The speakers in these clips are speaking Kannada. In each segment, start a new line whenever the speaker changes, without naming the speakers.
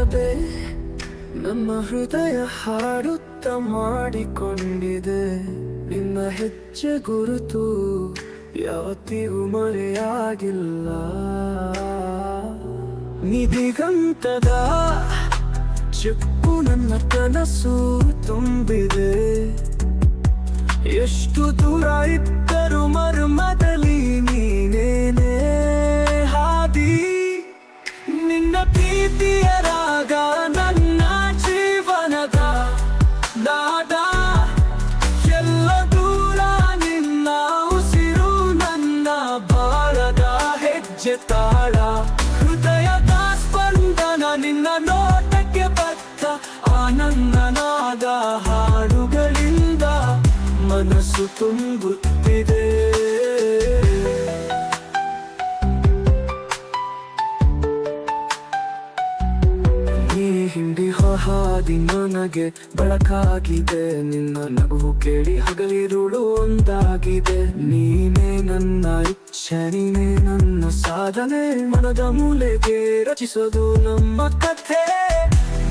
ನೆನಪೇ ನಮ್ಮ ಹೃದಯ ಹಾಡುತ್ತ ಮಾಡಿಕೊಂಡಿದೆ. ನಿನ್ನ ಹೆಜ್ಜೆ ಗುರುತು ಯಾವತ್ತಿಗೂ ಮರೆಯಾಗಿಲ್ಲ. ನಿಧಿಗಂತದ ಚಿಪ್ಪು ನನ್ನ ಕನಸು ತುಂಬಿದೆ. ಎಷ್ಟು ದೂರ ಇದ್ದರೂ ಮರ್ಮದಲ್ಲಿ ನೀನೇನೇ ಹಾದಿ. ನಿನ್ನ ಪ್ರೀತಿಯ ರಾಗ ನನ್ನ ಜೀವನದ ನಾದ. ಎಲ್ಲ ದೂರ ನಿನ್ನ ಉಸಿರು ನನ್ನ ಬಾಳದ ಹೆಜ್ಜೆ ತಾಳ. ಹೃದಯದ ಸ್ಪಂದನ ನಿನ್ನ ನೋಟಕ್ಕೆ ಬದ್ಧ ಆನಂದನಾದ ಹಾಡುಗಳಿಂದ ಮನಸ್ಸು ತುಂಬುತ್ತಿದೆ. ನೀ ಹಿಂಡಿಹೋ ಹಾದಿ ನನಗೆ ಬೆಳಕಾಗಿದೆ. ನಿನ್ನ ನಗುವು ಕೇಳಿ ಹಗಲಿರುಳು ಒಂದಾಗಿದೆ. ನೀನೇ ನನ್ನ ಇಚ್ಛೆ, ನೀನೇ ನನ್ನ ಸಾಧನೆ. ಮನದ ಮೂಲೆಗೆ ರಚಿಸೋದು ನಮ್ಮ ಕಥೆ.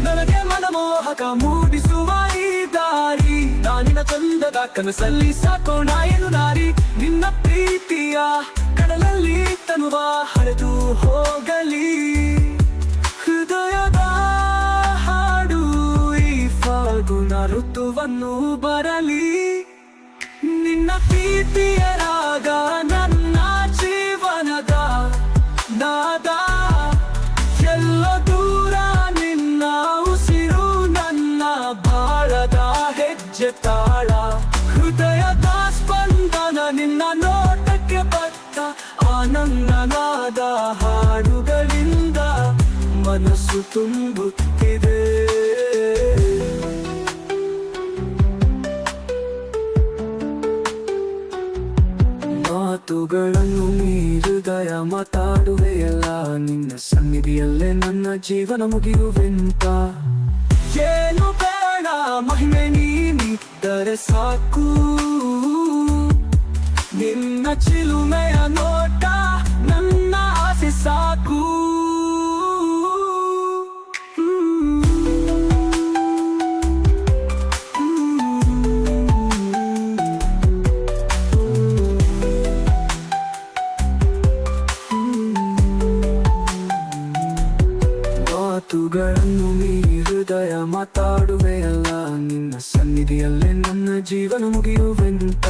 ನನಗೆ ಮನಮೋಹಕ ಮೂಡಿಸುವ ಈ ದಾರಿ. ನಾನಿನ ಚಂದದ ಕನಸಲ್ಲಿ ಸಾಕೋಣ ಏನು ನಾರಿ. ನಿನ್ನ ಪ್ರೀತಿಯ ಕಡಲಲ್ಲಿ ತನುವ ಹರಿದು ಹೋಗಲಿ. ಹೃದಯದ ಹಾಡು ಈ ಫಾಲ್ಗುಣ ಋತುವನ್ನು ಬರಲಿ. ನಿನ್ನ ಪ್ರೀತಿಯ ರಾಗ ನನ್ನ ಜೀವನದ ನಾದ. ಎಲ್ಲ ದೂರ ನಿನ್ನ ಉಸಿರು ನನ್ನ ಬಾಳದ ಹೆಜ್ಜೆ ತಾಳ. ಹೃದಯದ ಸ್ಪಂದನ ನಿನ್ನ ನೋಟಕ್ಕೆ ಬದ್ಧ ಆನಂದನಾದ ಹಾಡುಗಳಿಂದ ಮನಸ್ಸು ತುಂಬುತ್ತಿದೆ. ಮಾತುಗಳನ್ನು ನೀ ಹೃದಯ ಮಾತಾಡುವೆಯಲ್ಲ. ನಿನ್ನ ಸನ್ನಿಧಿಯಲ್ಲೇ ನನ್ನ ಜೀವನ ಮುಗಿಯುವೆಂತ. ಏನು ಬೇಡ ಮಹಿಮೆ ನೀನಿದ್ದರೆ ಸಾಕು. ನಿನ್ನ ಚಿಲುಮೆಯ ನೋಟ ನನ್ನ ಆಸೆ ಸಾಕು. ಮಾತುಗಳನ್ನು ನೀ ಹೃದಯ ಮಾತಾಡುವೆಯಲ್ಲ. ನಿನ್ನ ಸನ್ನಿಧಿಯಲ್ಲೇ ನನ್ನ ಜೀವನ ಮುಗಿಯುವೆಂತ.